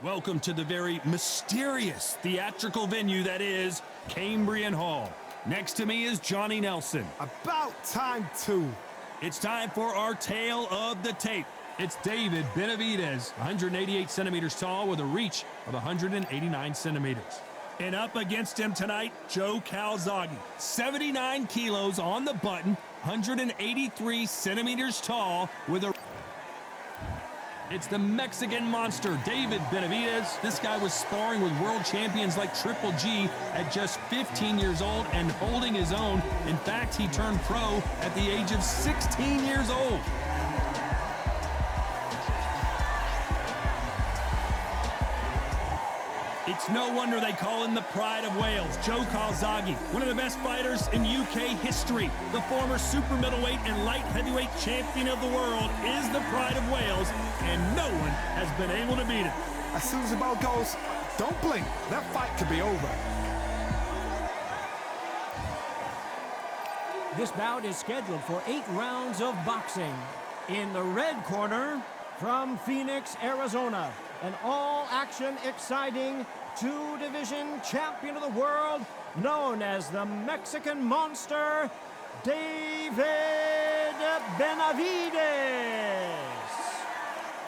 Welcome to the very mysterious theatrical venue that is Cambrian Hall. Next to me is Johnny Nelson. About time, too. It's time for our tale of the tape. It's David Benavides, 188 centimeters tall with a reach of 189 centimeters. And up against him tonight, Joe Calzaghe, 79 kilos on the button, 183 centimeters tall with a... It's the Mexican monster, David Benavides. This guy was sparring with world champions like Triple G at just 15 years old and holding his own. In fact, he turned pro at the age of 16 years old. It's no wonder they call him the Pride of Wales. Joe Calzaghe, one of the best fighters in UK history. The former super middleweight and light heavyweight champion of the world is the Pride of Wales, and no one has been able to beat him. As soon as the bell goes, don't blink. That fight could be over. This bout is scheduled for 8 rounds of boxing. In the red corner, from Phoenix, Arizona, an all-action, exciting two-division champion of the world, known as the Mexican Monster, David Benavides.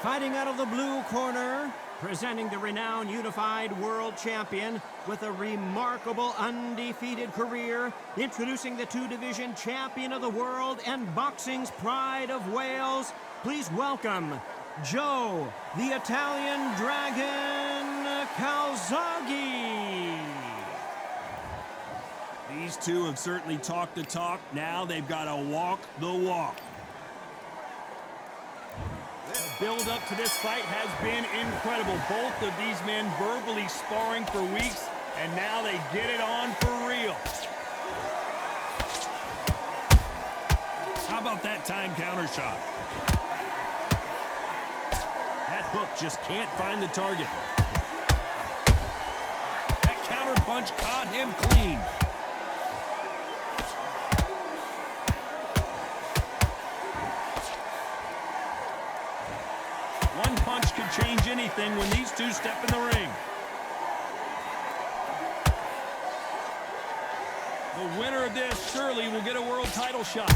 Fighting out of the blue corner, presenting the renowned unified world champion with a remarkable undefeated career, introducing the two-division champion of the world and boxing's Pride of Wales, please welcome Joe, the Italian Dragon Calzaghe. These two have certainly talked the talk. Now they've got to walk the walk. The build-up to this fight has been incredible. Both of these men verbally sparring for weeks, and now they get it on for real. How about that time counter shot? That hook just can't find the target. That counter punch caught him clean. One punch could change anything when these two step in the ring. The winner of this surely will get a world title shot.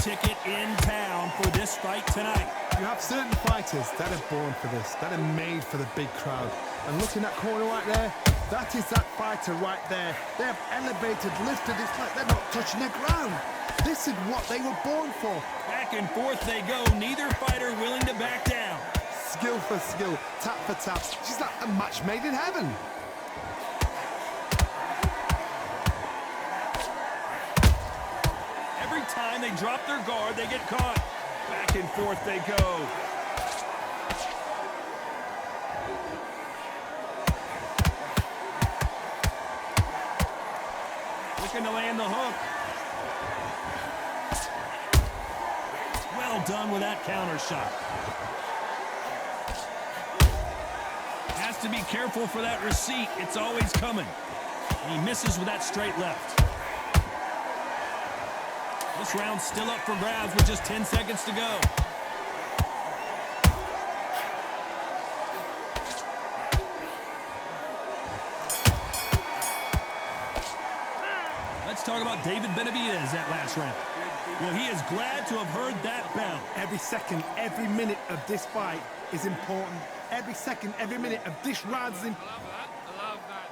Ticket in town for this fight tonight. You have certain fighters that are born for this, that are made for the big crowd. And looking at that corner right there, that is that fighter right there. They have elevated, lifted, it's like they're not touching the ground. This is what they were born for. Back and forth they go, neither fighter willing to back down. Skill for skill, tap for tap. She's like a match made in heaven. Time they drop their guard, they get caught. Back and forth they go. Looking to land the hook. Well done with that counter shot. Has to be careful for that receipt. It's always coming. And he misses with that straight left. This round's still up for grabs with just 10 seconds to go. Let's talk about David Benavides that last round. Well, he is glad to have heard that bell. Every second, every minute of this fight is important. Every second, every minute of this round is important. I love that.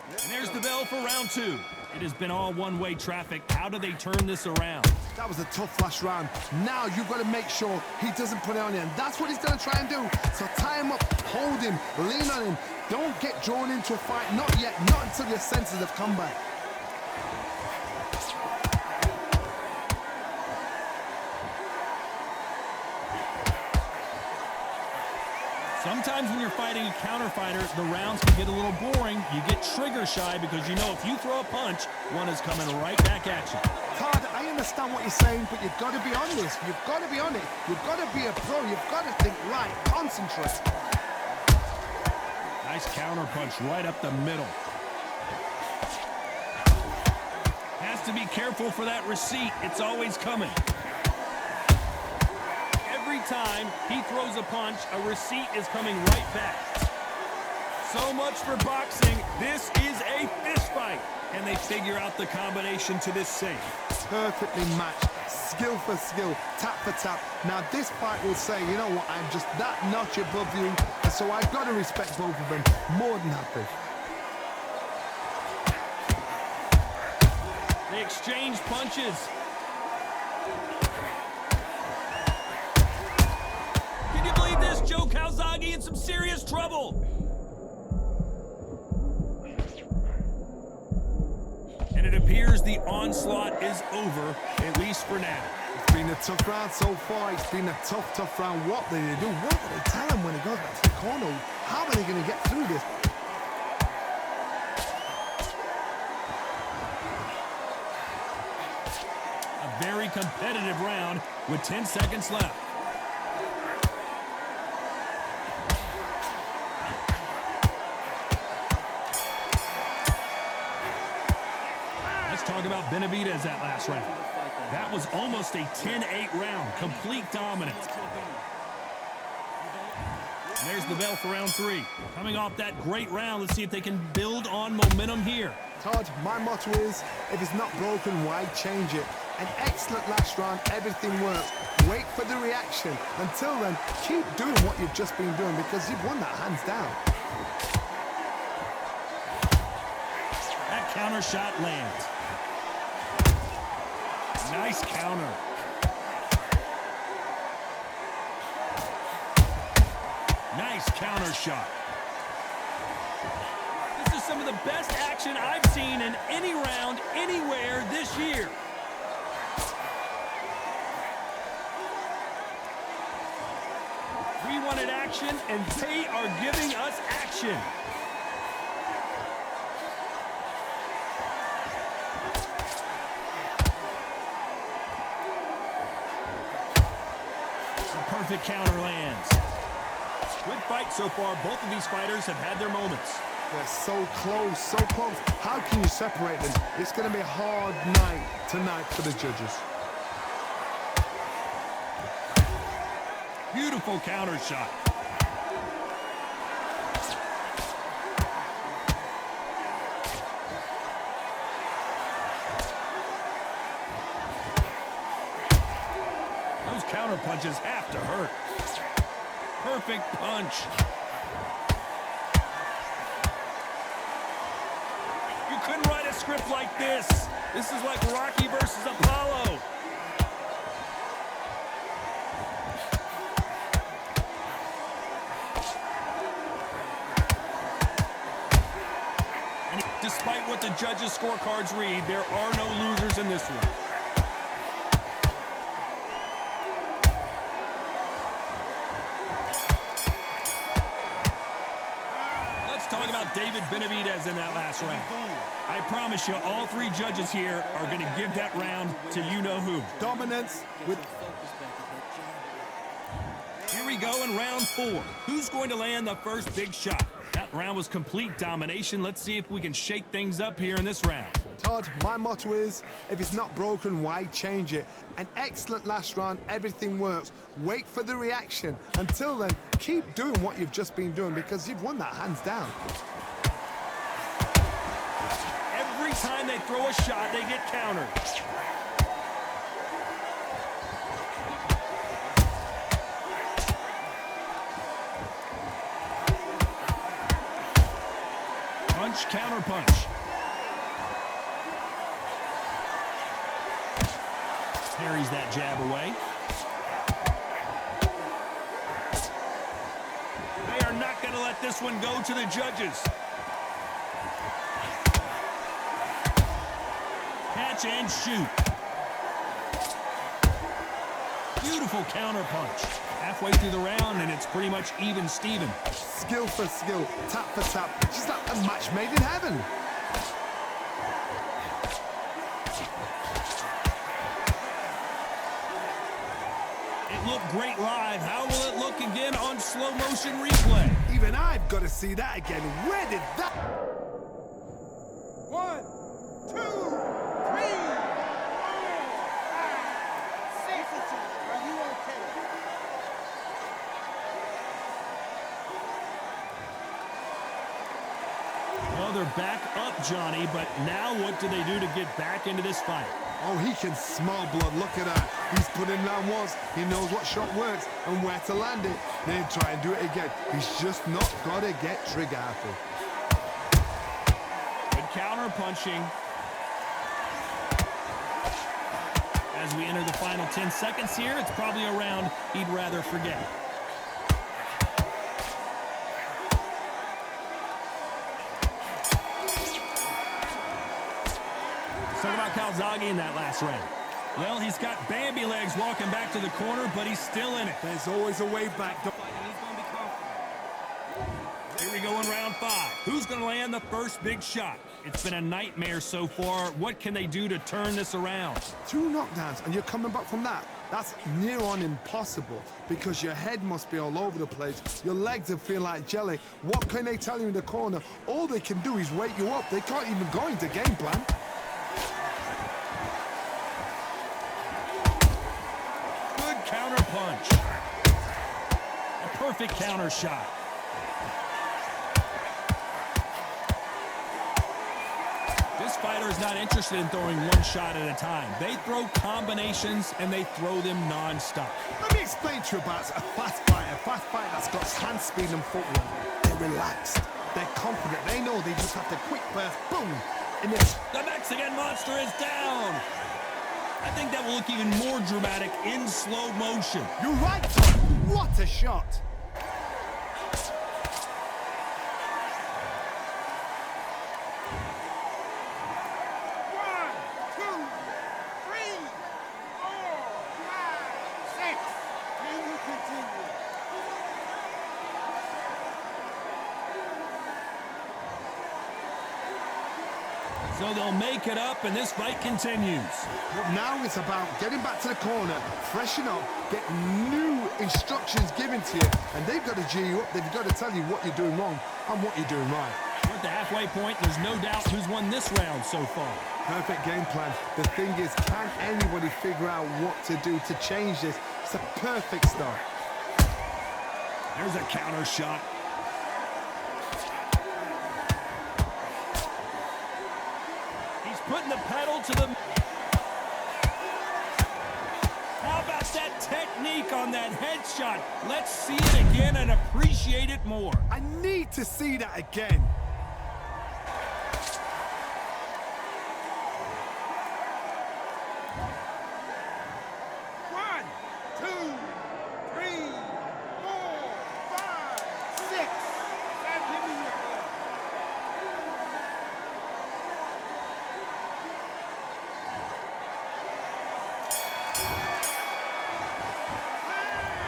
And there's the bell for round 2. It has been all one-way traffic. How do they turn this around? That was a tough last round. Now you've got to make sure he doesn't put it on you, and that's what he's going to try and do. So tie him up, hold him, lean on him. Don't get drawn into a fight. Not yet, not until your senses have come back. Sometimes when you're fighting a counter fighter, the rounds can get a little boring. You get trigger shy because you know if you throw a punch, one is coming right back at you. Todd, I understand what you're saying, but you've got to be on this. You've got to be on it. You've got to be a pro. You've got to think right. Concentrate. Nice counter punch right up the middle. Has to be careful for that receipt. It's always coming. Every time he throws a punch, a receipt is coming right back. So much for boxing. This is a fist fight. And they figure out the combination to this save. Perfectly matched. Skill for skill, tap for tap. Now this fight will say, you know what, I'm just that notch above you, and so I've got to respect both of them more than happy. They exchange punches. Can you believe this? Joe Calzaghe in some serious trouble. And it appears the onslaught is over, at least for now. It's been a tough round so far. It's been a tough round. What do they do? What do they tell him when he goes back to the corner? How are they going to get through this? A very competitive round with 10 seconds left. Talk about Benavides that last round. That was almost a 10-8 round. Complete dominance. And there's the bell for round 3. Coming off that great round, let's see if they can build on momentum here. Todd, my motto is, if it's not broken, why change it? An excellent last round, everything works. Wait for the reaction. Until then, keep doing what you've just been doing because you've won that hands down. That counter shot lands. Nice counter. Nice counter shot. This is some of the best action I've seen in any round, anywhere this year. We wanted action, and they are giving us action. Perfect counter lands. Good fight so far. Both of these fighters have had their moments. They're so close, so close. How can you separate them? It's going to be a hard night tonight for the judges. Beautiful counter shot. Those counter punches have to hurt. Perfect punch. You couldn't write a script like this. This is like Rocky versus Apollo. And despite what the judges' scorecards read, there are no losers in this one. Talking about David Benavides in that last round. I promise you, all three judges here are going to give that round to you-know-who. Dominance with... Here we go in round 4. Who's going to land the first big shot? That round was complete domination. Let's see if we can shake things up here in this round. Todd, my motto is, if it's not broken, why change it? An excellent last round, everything works. Wait for the reaction. Until then, keep doing what you've just been doing because you've won that hands down. Every time they throw a shot, they get countered. Punch, counter punch. Parries that jab away. They are not going to let this one go to the judges. Catch and shoot. Beautiful counter punch. Halfway through the round, and it's pretty much even Steven. Skill for skill, tap for tap. Just like a match made in heaven. It looked great live. How will it look again on slow motion replay? Even I've got to see that again. Where did that... 1, 2, 3. Well, they're back up, Johnny, but now what do they do to get back into this fight? Oh, he can smell blood. Look at that. He's put in down once. He knows what shot works and where to land it. Then try and do it again. He's just not got to get trigger happy. Good counter punching. As we enter the final 10 seconds here, it's probably a round he'd rather forget. Talk about calzaghe in that last round. Well, he's got Bambi legs walking back to the corner, but he's still in it. There's always a way back. Here we go in round 5. Who's going to land the first big shot? It's been a nightmare so far. What can they do to turn this around? 2 knockdowns and you're coming back from that. That's near on impossible because your head must be all over the place. Your legs will feel like jelly. What can they tell you in the corner? All they can do is wake you up. They can't even go into game plan. Good counter punch. A perfect counter shot. This fighter is not interested in throwing one shot at a time. They throw combinations and they throw them non-stop. Let me explain to you about a fast fighter that's got hand speed and footwork. They're relaxed. They're confident. They know they just have to quick burst, boom, and it's... The Mexican monster is down. I think that will look even more dramatic in slow motion. You're right, Tom. What a shot. So they'll make it up, and this fight continues. But now it's about getting back to the corner, freshen up, get new instructions given to you, and they've got to G you up. They've got to tell you what you're doing wrong and what you're doing right. We're at the halfway point. There's no doubt who's won this round so far. Perfect game plan. The thing is, can anybody figure out what to do to change this? It's a perfect start. There's a counter shot. Putting the pedal to the... How about that technique on that headshot? Let's see it again and appreciate it more. I need to see that again.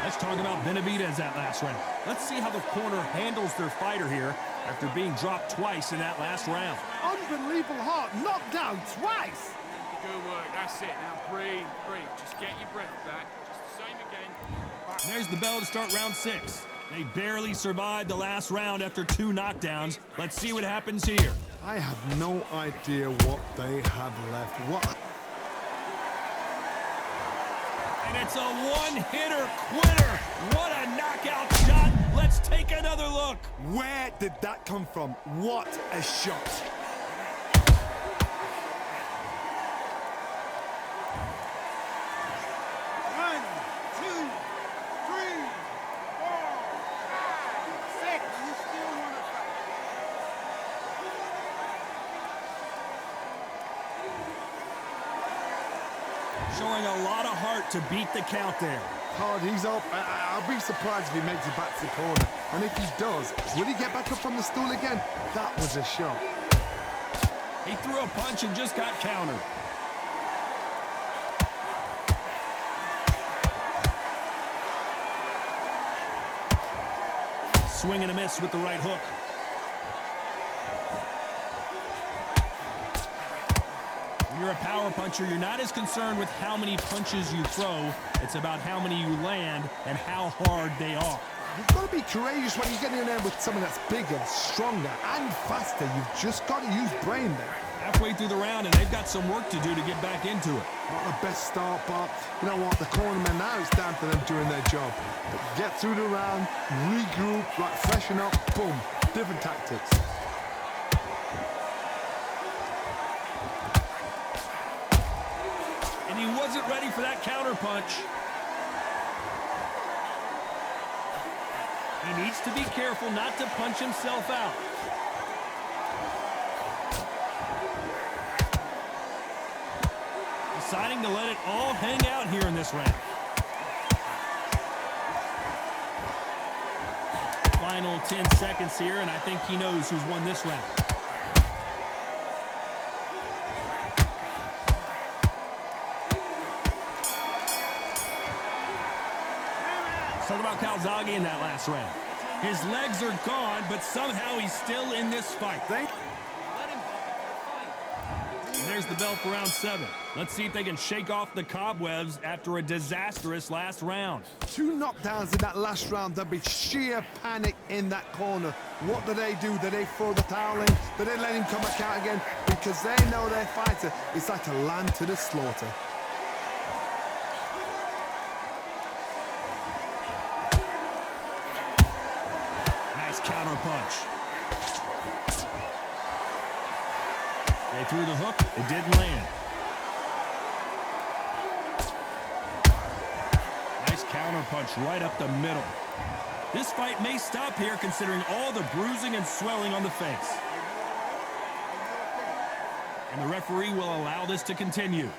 Let's talk about Benavides that last round. Let's see how the corner handles their fighter here after being dropped twice in that last round. Unbelievable hard, knocked down twice. Good work, that's it. Now breathe, breathe. Just get your breath back. Just the same again. And there's the bell to start round 6. They barely survived the last round after 2 knockdowns. Let's see what happens here. I have no idea what they have left. What? And it's a one-hitter quitter. What a knockout shot. Let's take another look. Where did that come from? What a shot. Showing a lot of heart to beat the count there. Hard, he's up. I'll be surprised if he makes it back to the corner. And if he does, will he get back up from the stool again? That was a shot. He threw a punch and just got countered. Swing and a miss with the right hook. When you're a power puncher, you're not as concerned with how many punches you throw. It's about how many you land and how hard they are. You've got to be courageous when you get in there with someone that's bigger, stronger, and faster. You've just got to use brain there. Halfway through the round, and they've got some work to do to get back into it. Not the best start, but you know what? The cornermen now, it's down to them doing their job. But get through the round, regroup, like freshen up, boom. Different tactics. And he wasn't ready for that counter punch. He needs to be careful not to punch himself out. Deciding to let it all hang out here in this round. Final 10 seconds here, and I think he knows who's won this round. Let's talk about calzaghe in that last round. His legs are gone, but somehow he's still in this fight. And there's the bell for round 7. Let's see if they can shake off the cobwebs after a disastrous last round. 2 knockdowns in that last round. There'll be sheer panic in that corner. What do? Do they throw the towel in? Do they let him come back out again? Because they know their fighter is like a lamb to the slaughter. Nice counter punch. They threw the hook. It didn't land. Nice counter punch right up the middle. This fight may stop here considering all the bruising and swelling on the face. And the referee will allow this to continue.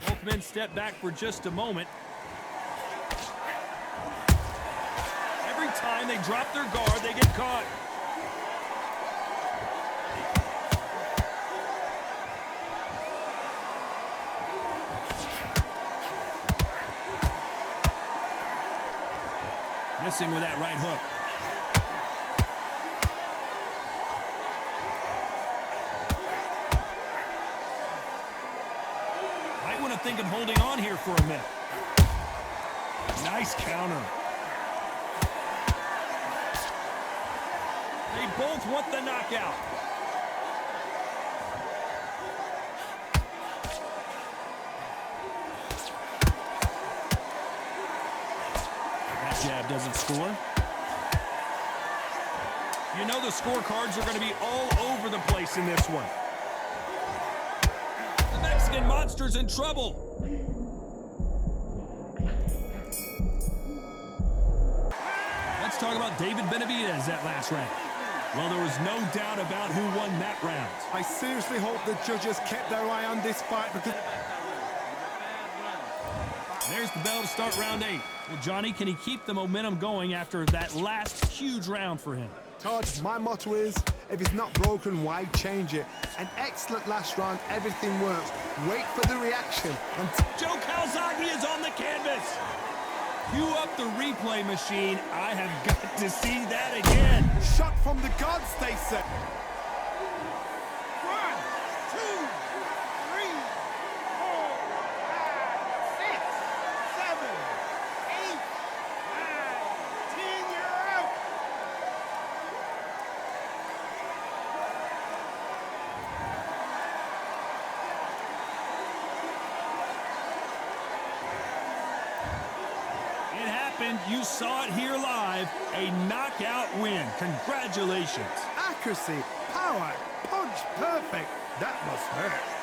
Both men step back for just a moment. Every time they drop their guard, they get caught. Missing with that right hook. Might want to think of holding on here for a minute. Nice counter. They both want the knockout. That jab doesn't score. You know the scorecards are going to be all over the place in this one. The Mexican monster's in trouble. Let's talk about David Benavides that last round. Well, there was no doubt about who won that round. I seriously hope the judges kept their eye on this fight because... There's the bell to start round 8. Well, Johnny, can he keep the momentum going after that last huge round for him? Todd, my motto is, if it's not broken, why change it? An excellent last round, everything works. Wait for the reaction. And Joe Calzaghe is on the canvas. Cue up the replay machine. I have got to see that again. shot from the gods, they say. 1, 2, 3, 4, 5, 6, 7, 8, 9, 10. You're out. It happened. You saw it here live. A knockout win. Congratulations. Accuracy, power, punch, perfect. That must hurt.